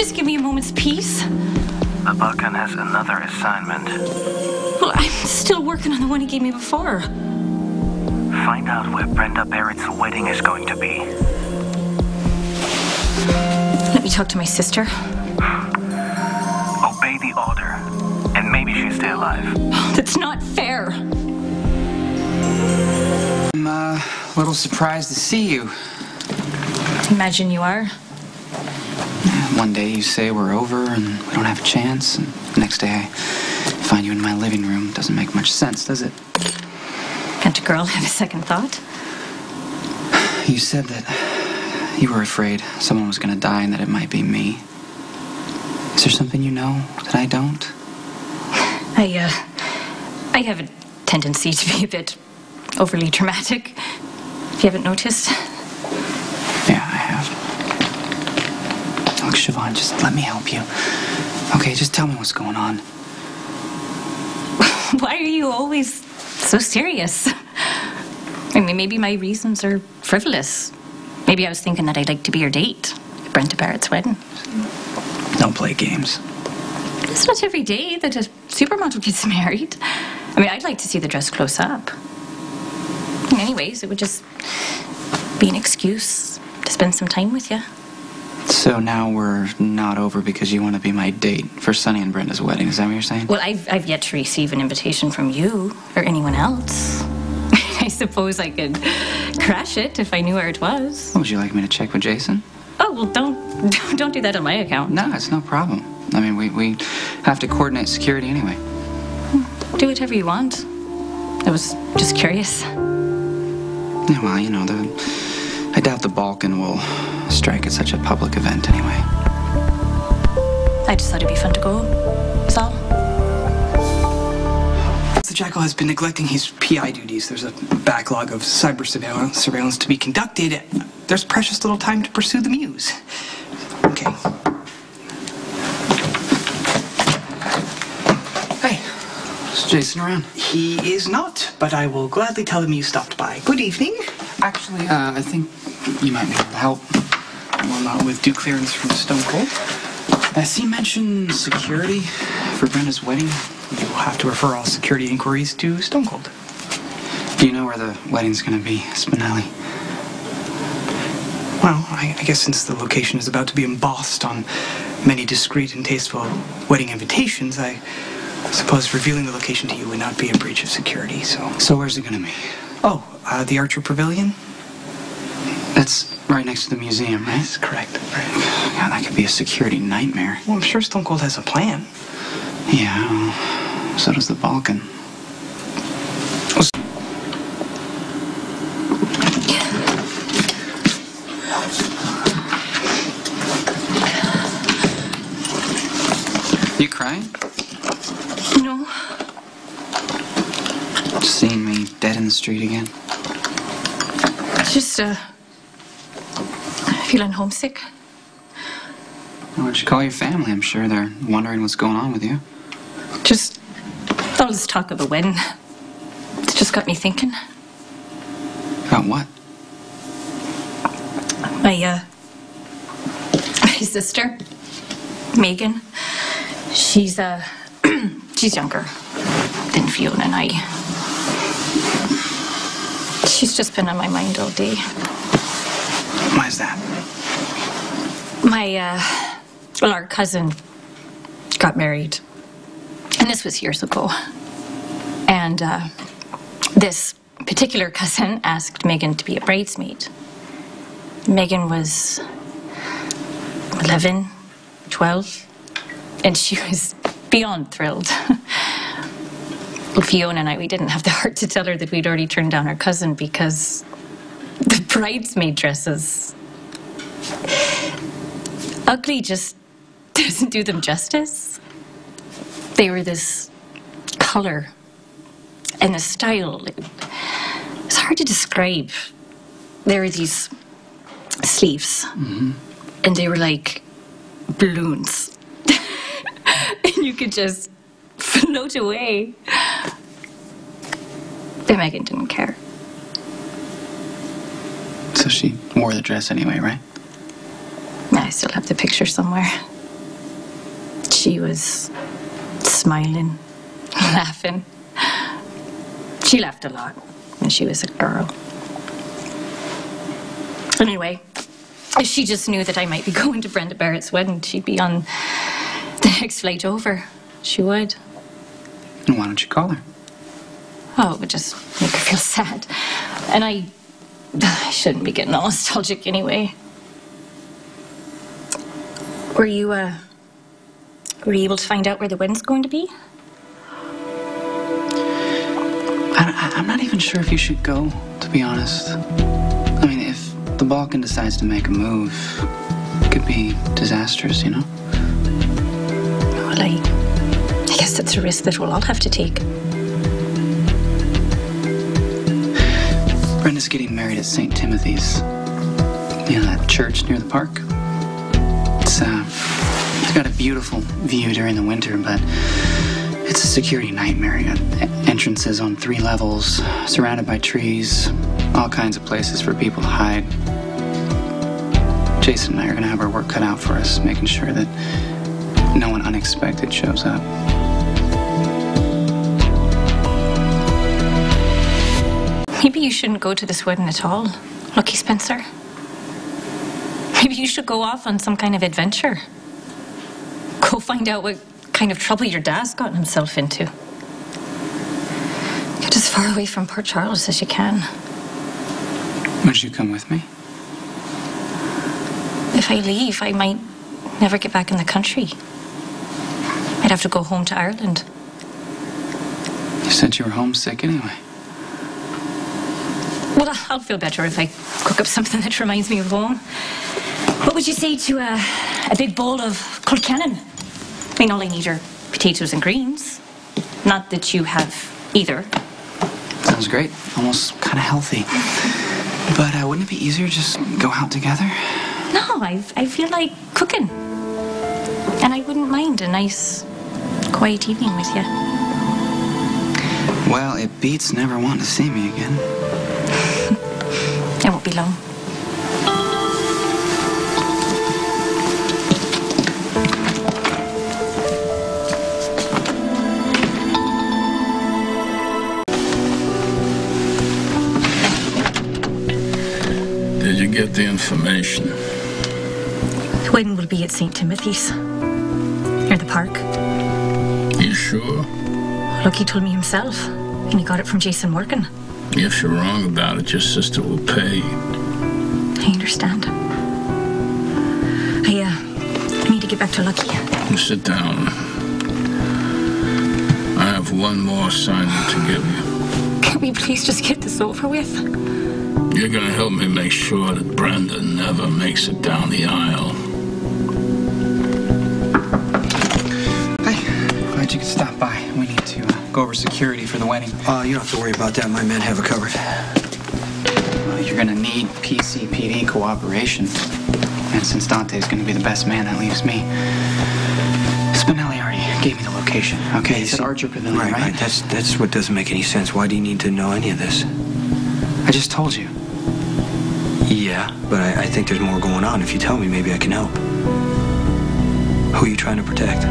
just give me a moment's peace? The Balkan has another assignment. Well, I'm still working on the one he gave me before. Find out where Brenda Barrett's wedding is going to be. Let me talk to my sister. Obey the order, and maybe she'll stay alive. That's not fair. I'm a little surprised to see you. Imagine you are. One day you say we're over and we don't have a chance, and the next day I find you in my living room. Doesn't make much sense, does it? Can't a girl have a second thought? You said that you were afraid someone was going to die and that it might be me. Is there something you know that I don't? I have a tendency to be a bit overly dramatic. If you haven't noticed. Yeah, I have. Look, Siobhan, just let me help you. Okay, just tell me what's going on. Why are you always so serious? I mean, maybe my reasons are frivolous. Maybe I was thinking that I'd like to be your date at Brenda Barrett's wedding. Don't play games. It's not every day that a supermodel gets married. I mean, I'd like to see the dress close up. Anyways, it would just be an excuse to spend some time with you. So now we're not over because you want to be my date for Sunny and Brenda's wedding. Is that what you're saying? Well, I've yet to receive an invitation from you or anyone else. I suppose I could crash it if I knew where it was. Would you like me to check with Jason? Oh, well, don't do that on my account. No, it's no problem. I mean, we have to coordinate security anyway. Do whatever you want. I was just curious. Yeah, well, you know, I doubt the Balkan will strike at such a public event anyway. I just thought it'd be fun to go. That's all. The Jackal has been neglecting his PI duties. There's a backlog of cyber surveillance to be conducted. There's precious little time to pursue the muse. Okay. Hey. Is Jason around? He is not, but I will gladly tell him you stopped by. Good evening. Actually, I think you might be able to help. Well, not with due clearance from Stone Cold. Has he mentioned security for Brenda's wedding? You will have to refer all security inquiries to Stone Cold. Do you know where the wedding's going to be, Spinelli? Well, I guess since the location is about to be embossed on many discreet and tasteful wedding invitations, I suppose revealing the location to you would not be a breach of security, so... So where's it going to be? Oh, the Archer Pavilion? That's right next to the museum, right? That's correct. Right. God, that could be a security nightmare. Well, I'm sure Stone Cold has a plan. Yeah, well, so does the Balkan. You crying? No. Just seeing me dead in the street again? Just, feeling homesick. Why don't you call your family? I'm sure they're wondering what's going on with you. Just all this talk of a wedding. It's just got me thinking. About what? My sister, Megan, she's younger than Fiona and I. She's just been on my mind all day. Why is that? Our cousin got married. And this was years ago. And this particular cousin asked Megan to be a bridesmaid. Megan was 11, 12, and she was beyond thrilled. Fiona and I, we didn't have the heart to tell her that we'd already turned down our cousin because the bridesmaid dresses, ugly just doesn't do them justice. They were this color and the style. It's hard to describe. There were these sleeves, and they were like balloons. And you could just float away. But Megan didn't care. So she wore the dress anyway, right? I still have the picture somewhere. She was smiling, laughing. She laughed a lot when she was a girl. Anyway, if she just knew that I might be going to Brenda Barrett's wedding, she'd be on the next flight over. She would. And why don't you call her? Oh, it would just make her feel sad. And I shouldn't be getting all nostalgic anyway. Were you able to find out where the wedding's going to be? I'm not even sure if you should go, to be honest. I mean, if the Balkan decides to make a move, it could be disastrous, you know? Well, I guess that's a risk that we'll all have to take. Brenda's getting married at St. Timothy's. You know, that church near the park? It's got a beautiful view during the winter, but it's a security nightmare. You got entrances on 3 levels, surrounded by trees, all kinds of places for people to hide. Jason and I are going to have our work cut out for us, making sure that no one unexpected shows up. Maybe you shouldn't go to this wedding at all, Lucky Spencer. Maybe you should go off on some kind of adventure. Go find out what kind of trouble your dad's gotten himself into. Get as far away from Port Charles as you can. Would you come with me? If I leave, I might never get back in the country. I'd have to go home to Ireland. You said you were homesick anyway. Well, I'll feel better if I cook up something that reminds me of home. What would you say to a big bowl of cold cannon? I mean, all I need are potatoes and greens. Not that you have either. Sounds great. Almost kind of healthy. But wouldn't it be easier to just go out together? No, I feel like cooking. And I wouldn't mind a nice, quiet evening with you. Well, it beats never wanting to see me again. It won't be long. Did you get the information? The wedding will be at St. Timothy's, near the park. You sure? Lucky told me himself, and he got it from Jason working. If you're wrong about it, your sister will pay. I understand. I need to get back to Lucky. You sit down. I have one more assignment to give you. Can't we please just get this over with? You're gonna help me make sure that Brenda never makes it down the aisle. Hi. Glad you could stop by. We need to go over security for the wedding. You don't have to worry about that. My men have it covered. Well, you're gonna need PCPD cooperation. And since Dante's gonna be the best man, that leaves me. Spinelli already gave me the location. Okay, it's at Archer Pavilion, right? That's what doesn't make any sense. Why do you need to know any of this? I just told you. Yeah, but I think there's more going on. If you tell me, maybe I can help. Who are you trying to protect?